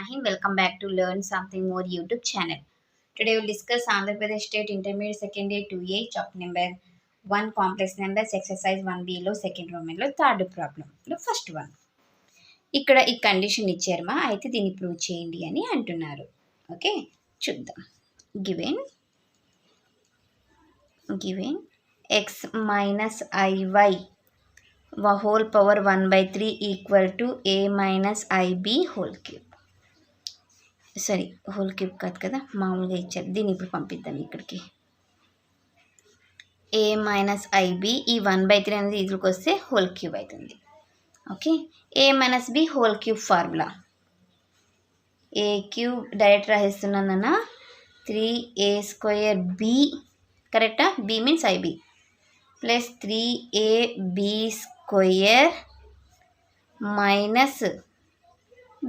Mahin. Welcome back to Learn Something More YouTube channel. Today we'll discuss Andhra Pradesh State Intermediate Secondary 2A chapter number 1 complex numbers exercise 1B లో second Roman లో third problem లో first one. ఇక్కడ ఈ condition ఇచ్చారమా అయితే దీన్ని prove చేయండి అని అంటున్నారు. ఓకే చూద్దాం. Given x minus iy whole power 1/3 equal to a minus ib whole cube. Sorry whole cube కాదు కదా, మామూలుగా ఇచ్చారు. దీన్ని ఇప్పుడు పంపిద్దాం ఇక్కడికి. ఏ మైనస్ ఐబి ఈ 1/3 అనేది ఇదికి వస్తే హోల్ క్యూబ్ అవుతుంది. Okay, a minus b whole cube formula a cube direct రాసేస్తున్నానన్న 3a² బి కరెక్టా, b means i b plus 3ab² minus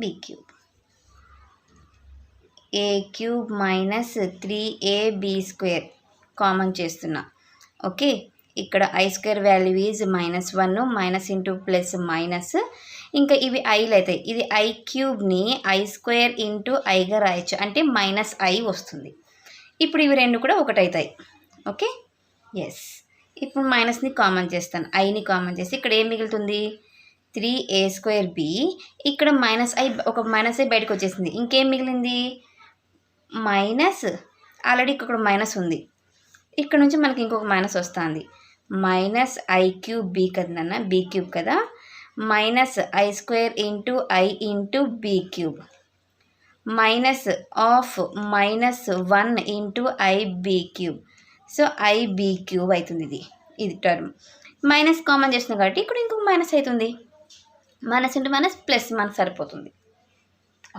b cube, a cube minus 3ab² common చేస్తున్నా. ఓకే, ఇక్కడ i² value is -1 minus into plus minus, ఇంకా ఇవి ఐలు అవుతాయి. ఇది I క్యూబ్ని i² into ఐగా రాయొచ్చు, అంటే -i వస్తుంది. ఇప్పుడు ఇవి రెండు కూడా ఒకటవుతాయి. ఓకే ఎస్, ఇప్పుడు మైనస్ని కామన్ చేస్తాను, ఐని కామన్ చేసి ఇక్కడ ఏం మిగులుతుంది 3a²b. ఇక్కడ -i ఒక -i బయటకు వచ్చేసింది, ఇంకేం మిగిలింది మైనస్. ఆల్రెడీ ఇక్కడ మైనస్ ఉంది, ఇక్కడ నుంచి మనకి ఇంకొక మైనస్ వస్తుంది. మైనస్ i³ కదన్న, బీ క్యూబ్ కదా, minus i² into I into B cube minus of -1 into IB³ so IB³ అవుతుంది. ఇది టర్మ్ మైనస్ కామన్ చేస్తున్నాం కాబట్టి ఇక్కడ ఇంకొక మైనస్ అవుతుంది. మైనస్ ఇంటూ మైనస్ ప్లస్ మనకు సరిపోతుంది.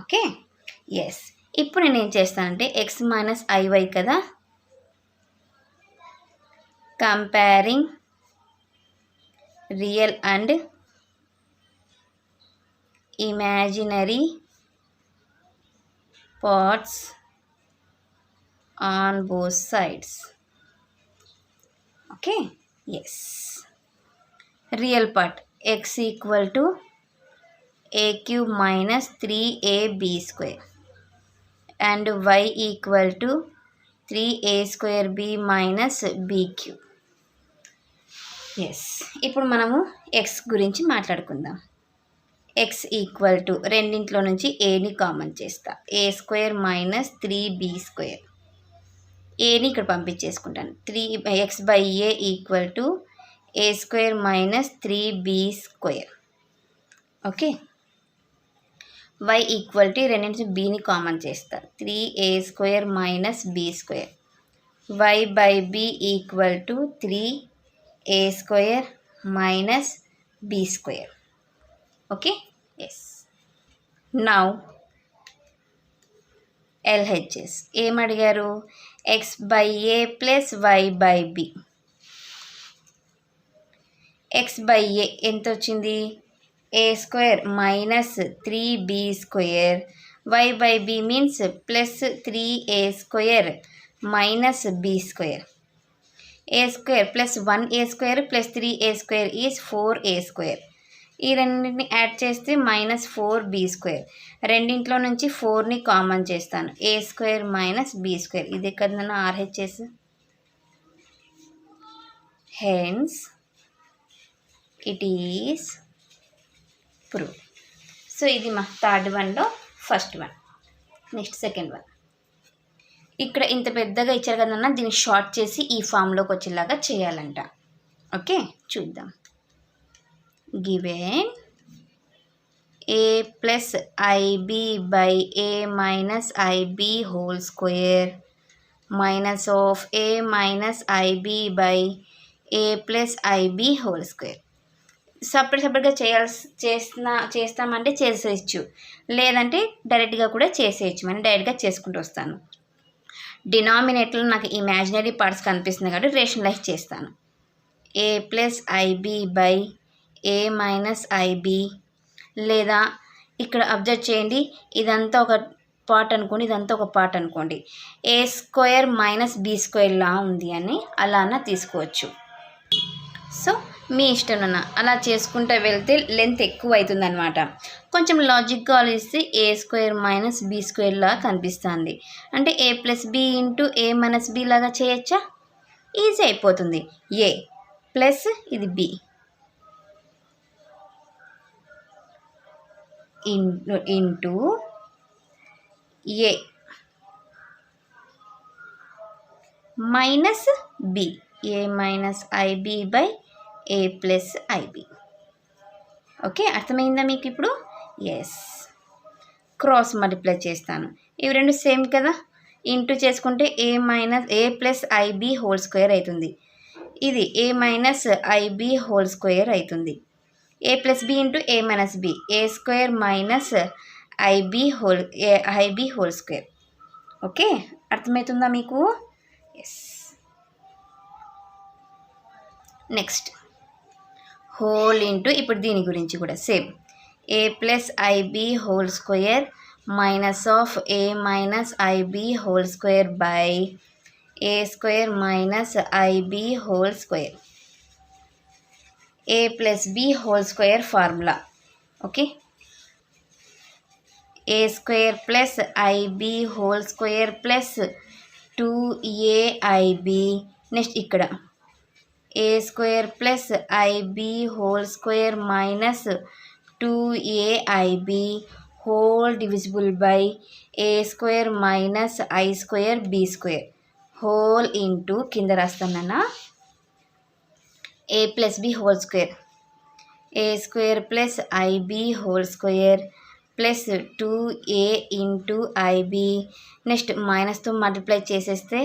ఓకే ఎస్, ఇప్పుడు నేను ఏం చేస్తానంటే x మైనస్ iy కదా, comparing real and imaginary parts on both sides. Okay yes, real part x equal to a³ minus 3ab² and y equal to 3a²b minus b³. Yes, ఇప్పుడు మనము x గురించి మాట్లాడుకుందాం. x equal to రెండింట్లో నుంచి ఏని common చేస్తా, a² minus 3b². ఏని ఇక్కడ పంపించేసుకుంటాను. x/a equal to a² minus 3b². Okay, y equal to రెండింటి నుంచి బీని కామన్ చేస్తా, 3a² minus b². y/b equal to 3a² minus b². Okay yes, now LHS ఏమడిగారు, x/a ప్లస్ y/b. x/a ఎంత వచ్చింది a² minus 3b², y/b means plus 3a² minus b². a² plus 1a² plus 3a² is 4a². ఈ రెండింటిని add చేస్తే -4b². రెండింట్లో నుంచి 4ని common చేస్తాను, a² minus b². ఇది కదా RHS. Hence it is prove. So ఇది మా థర్డ్ వన్లో first one. Next second one. ఇక్కడ ఇంత పెద్దగా ఇచ్చారు కదన్నా, దీన్ని షార్ట్ చేసి ఈ ఫామ్లోకి వచ్చేలాగా చేయాలంట. ఓకే చూద్దాం. Given a plus I B by a minus IB whole square minus of a minus I B by a plus IB whole square. సపరేట్గా చేస్తామంటే చేసేయచ్చు, లేదంటే డైరెక్ట్గా కూడా చేసేయచ్చు. మనం డైరెక్ట్గా చేసుకుంటూ వస్తాను. డినామినేటర్లో నాకు ఇమాజినరీ పార్ట్స్ కనిపిస్తుంది కాబట్టి రేషనలైజ్ చేస్తాను. a plus I B by a minus I B, లేదా ఇక్కడ అబ్జర్వ్ చేయండి, ఇదంతా ఒక పార్ట్ అనుకోండి, ఇదంతా ఒక పార్ట్ అనుకోండి. a² మైనస్ b² లా ఉంది అని అలా అన్న తీసుకోవచ్చు. సో మీ ఇష్టం అలా చేసుకుంటూ వెళ్తే లెంత్ ఎక్కువ అవుతుంది అనమాట. కొంచెం లాజిక్గా ఆలోచిస్తే A square minus B square లాగా కనిపిస్తుంది. అంటే A plus B into A minus B లాగా చేయొచ్చా? ఈజీ అయిపోతుంది. ఏ ప్లస్ ఇది B into A minus B, A minus I B by A plus I B. Okay, అర్థమైందా మీకు ఇప్పుడు? ఎస్. క్రాస్ మల్టిప్లై చేస్తాను. ఇవి రెండు సేమ్ కదా, ఇంటూ చేసుకుంటే a minus a plus IB whole square అవుతుంది. ఇది a minus IB whole square అవుతుంది. A plus B into A minus B, a square minus IB whole square. Okay, అర్థమవుతుందా మీకు? ఎస్. నెక్స్ట్ హోల్ ఇంటూ, ఇప్పుడు దీని గురించి కూడా same, a plus IB whole square minus of a minus IB whole square by a square minus IB whole square. A plus b whole square formula. Okay, a square plus IB whole square plus two a i b. Next ఇక్కడ a square plus IB whole square minus two a i b whole divisible by a square minus i square b square whole into, కింద రాస్తానన్నా, a plus b whole square, a square plus IB whole square plus 2a into i b. Next మైనస్తో multiply చేసేస్తే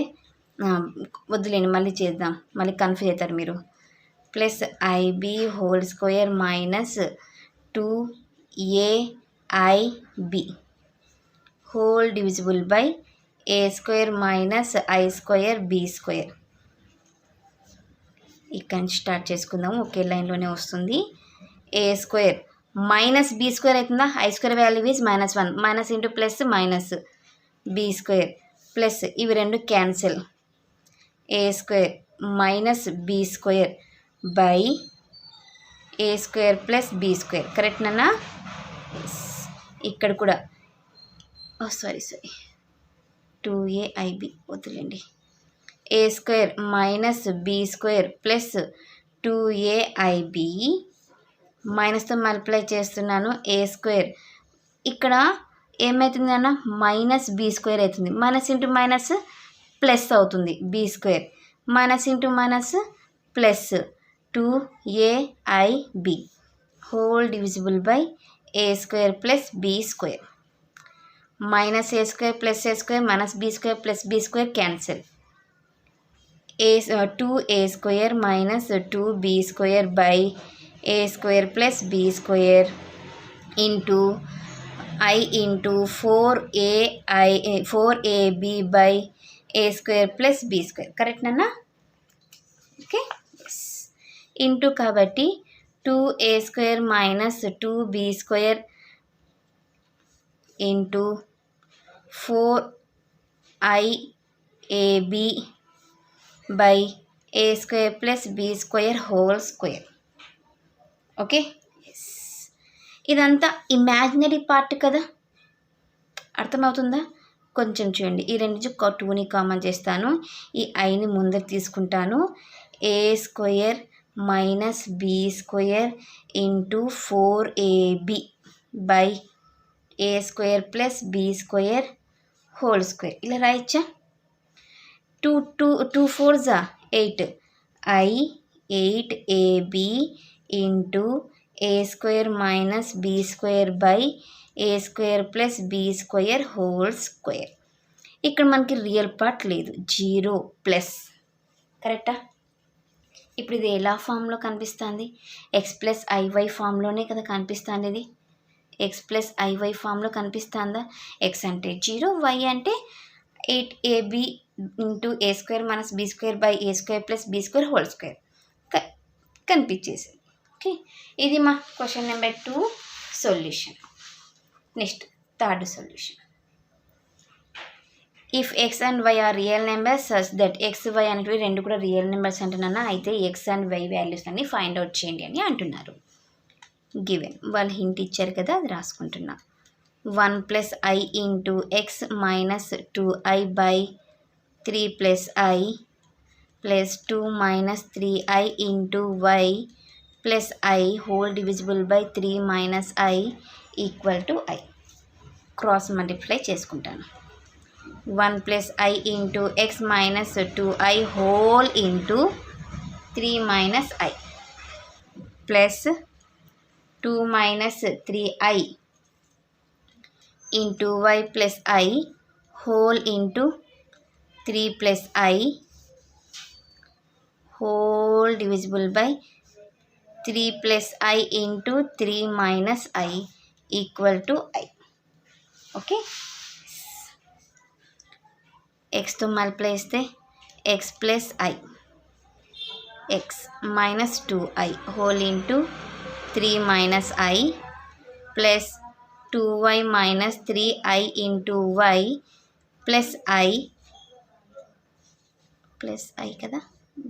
వద్దులేండి, మళ్ళీ చేద్దాం, మళ్ళీ confuse అవుతారు మీరు. Plus IB whole square minus 2aib whole divisible by a square minus i square b square. ఇక్కడ నుంచి స్టార్ట్ చేసుకుందాము, ఒకే లైన్లోనే వస్తుంది. A square minus b square అవుతుందా? I square value is -1, minus into plus minus b square plus ఇవి రెండు cancel. A square minus b square by a square plus b square. కరెక్ట్నా? ఇక్కడ కూడా సారీ 2aib వద్దులేండి. A square minus b square plus 2aib మైనస్తో multiply చేస్తున్నాను. A square ఇక్కడ ఏమవుతుంది అన్న, మైనస్ బి స్క్వేర్ అవుతుంది. మైనస్ ఇంటూ మైనస్ ప్లస్ అవుతుంది. B square minus into minus plus 2aib whole divisible by a square plus b square. Minus a square plus a square minus b square plus b square cancel. 2a square minus 2b square by a square plus b square into I into 4ab by a square plus b square. కరెక్ట్నా? Okay, into కాబట్టి 2a square minus 2b square into 4iab by a square plus b square whole square. Okay, ఇదంతా imaginary part కదా, అర్థమవుతుందా? కొంచెం చూడండి, ఈ రెండు 2ని కామన్ చేస్తాను, ఈ ఐని ముందర తీసుకుంటాను. A square minus b square into 4ab by a square plus b square whole square. ఇలా రాయచ్చా? 2 4s 8, I 8ab into a square minus b square by a square plus b square whole square. ఇక్కడ మనకి real part లేదు, 0 plus. కరెక్టా? ఇప్పుడు ఇది ఎలా ఫామ్లో కనిపిస్తుంది? ఎక్స్ ప్లస్ ఐవై ఫామ్లోనే కదా కనిపిస్తుంది. ఇది ఎక్స్ ప్లస్ ఐవై ఫామ్లో కనిపిస్తుందా? ఎక్స్ అంటే 0, వై అంటే 8ab into a square minus b square by a square plus b square whole square కనిపించేసింది. ఓకే, ఇది మా question number 2 solution. Next third solution. If x and y are real numbers such that x y అనేటివి రెండు కూడా real numbers అంటున్నా, అయితే x and why values అన్ని find out చేయండి అని అంటున్నారు. గివెన్ వాళ్ళు హింట్ ఇచ్చారు కదా, అది రాసుకుంటున్నా. 1 + i into x minus 2i by 3 + i plus 2 - 3i into why plus i whole divisible by 3 - i equal to i. Cross multiply చేసుకుంటాను. 1 + i into x minus 2i whole into 3 - i plus 2 - 3i into why plus i whole into 3 + i whole divisible by 3 + i into 3 - i equal to i. Okay, ఎక్స్తో multiply చేస్తే x plus i X minus 2i whole into 3 - i plus 2y - 3i into why plus i కదా,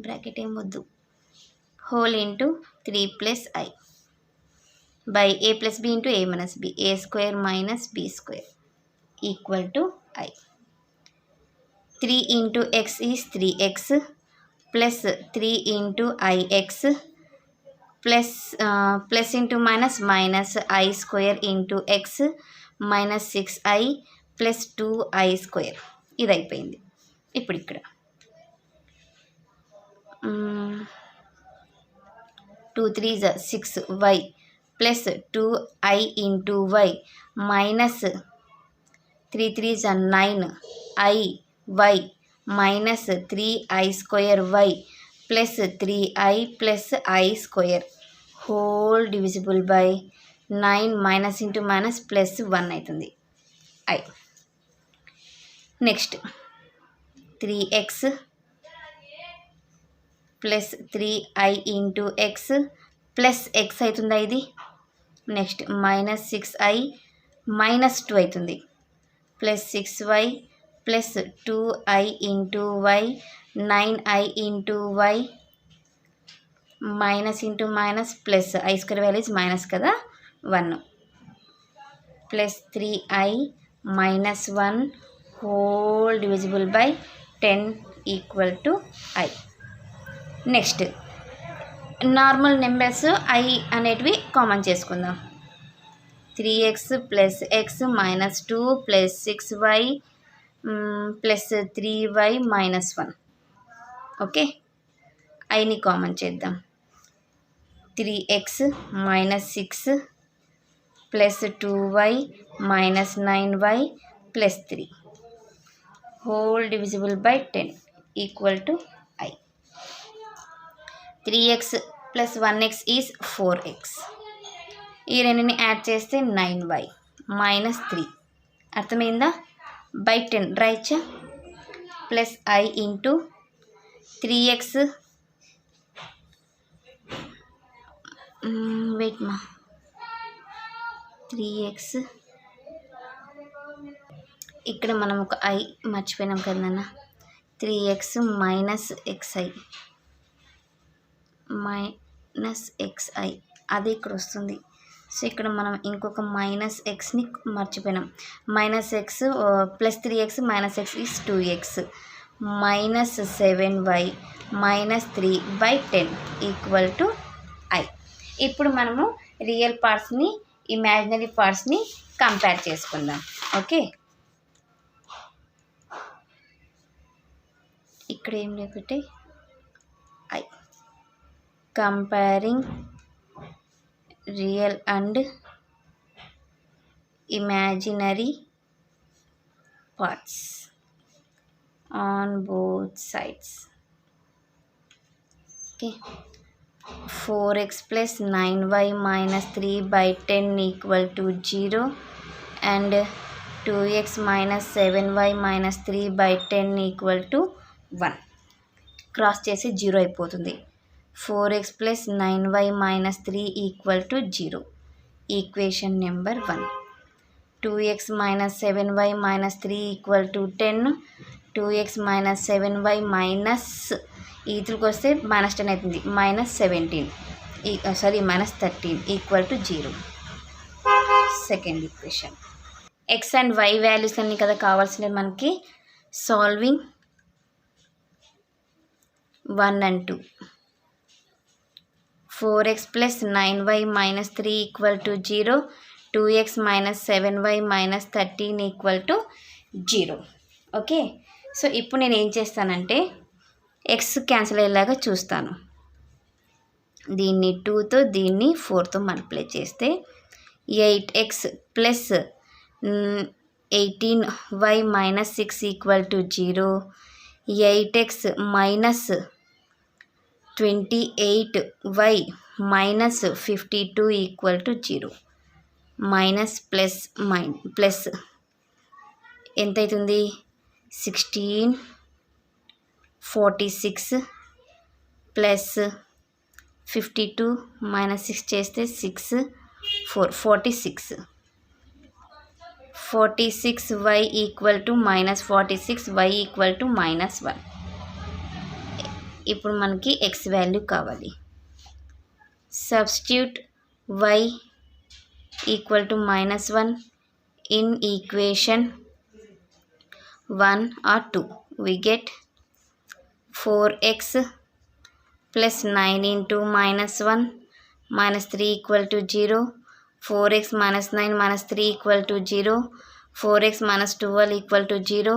bracket ఏం వద్దు, whole into 3 + i by a + b into a - b a² - b² equal to i. 3 into x is 3x plus 3 into ix plus into minus i² into x minus 6i plus 2i². ఇది అయిపోయింది. ఇప్పుడు ఇక్కడ 2 × 3 = 6y plus 2i into Y minus 3 × 3 = 9i y minus 3i² plus 3i plus i² whole divisible by 9 minus into minus plus 1 అవుతుంది i. Next 3x plus 3i into X plus X అవుతుందా ఇది. Next minus 6i minus 2 అవుతుంది plus 6y plus 2i into Y 9i into Y minus into minus plus i² values minus కదా 1 plus 3i minus 1 whole divisible by 10 equal to i. Next normal numbers i అనేటివి common చేసుకుందాం. 3x plus x minus 2 plus 6y plus 3y minus 1. Okay, iని common చేద్దాం. 3x minus 6 plus 2y minus 9y plus 3 whole divisible by 10 equal to i. 3x plus 1x is 4x. ఈ రెండుని add చేస్తే 9y మైనస్ 3. అర్థమైందా? By 10 రాయచ్చా? Plus i into 3x wait మా 3x ఇక్కడ మనం ఒక i మర్చిపోయినాం కదన్నా. 3x minus xi minus xi అది ఇక్కడ వస్తుంది. సో ఇక్కడ మనం ఇంకొక మైనస్ ఎక్స్ని మర్చిపోయినాం. Minus x plus 3x minus x is 2x minus 7y minus 3/10 equal to i. ఇప్పుడు మనము రియల్ పార్ట్స్ని ఇమాజినరీ పార్ట్స్ని కంపేర్ చేసుకుందాం. ఓకే, ఇక్కడ ఏం లేకపోతే i. Comparing real and imaginary parts on both sides. Okay, 4x plus 9y minus 3/10 equal to 0 and 2x minus 7y minus 3/10 equal to 1. Cross చేసి 0 అయిపోతుంది. 4x plus 9y minus 3 equal to 0. Equation number 1. 2x minus 7y minus 3 equal to 10. 2x minus 7y minus ఈతులకు వస్తే minus 10 అవుతుంది, minus 17 minus 13 equal to 0. Second equation. X and why values అన్నీ కదా కావాల్సినవి మనకి. Solving 1 and 2. 4x plus 9y minus 3 equal to 0. 2x minus 7y minus 13 equal to 0. Okay, so ఇప్పుడు నేను ఏం చేస్తానంటే ఎక్స్ క్యాన్సిల్ అయ్యేలాగా చూస్తాను. దీన్ని 2తో దీన్ని 4తో మల్టిప్లై చేస్తే 8x plus 18y minus 6 equal to 0. 8x minus 28y minus 52 equal to 0. Minus plus plus ఎంత అవుతుంది? 1646 ప్లస్ 52 మైనస్ 6 చేస్తే 6 4 46. 46y equal to minus 46y equal to minus 1. ఇప్పుడు మనకి ఎక్స్ వాల్యూ కావాలి. Substitute y equal to minus 1 in equation 1 or 2. We get 4x plus 9 into minus 1 minus 3 equal to 0. 4x minus 9 minus 3 equal to 0. 4x minus 12 equal to 0.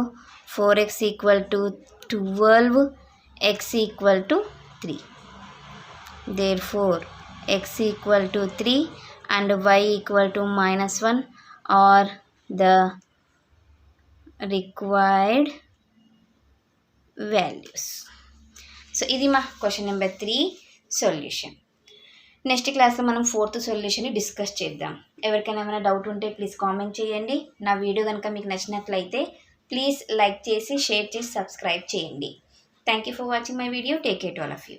4x equal to 12. X equal to 3. Therefore, x equal to 3 and y equal to minus 1 are the required values. So ఇది మా question number 3 solution. Next క్లాస్లో మనం 4th సొల్యూషన్ని discuss చేద్దాం. ఎవరికైనా ఏమైనా doubt ఉంటే please comment చేయండి. నా వీడియో కనుక మీకు నచ్చినట్లయితే ప్లీజ్ లైక్ చేసి షేర్ చేసి సబ్స్క్రైబ్ చేయండి. Thank you for watching my video. Take care to all of you.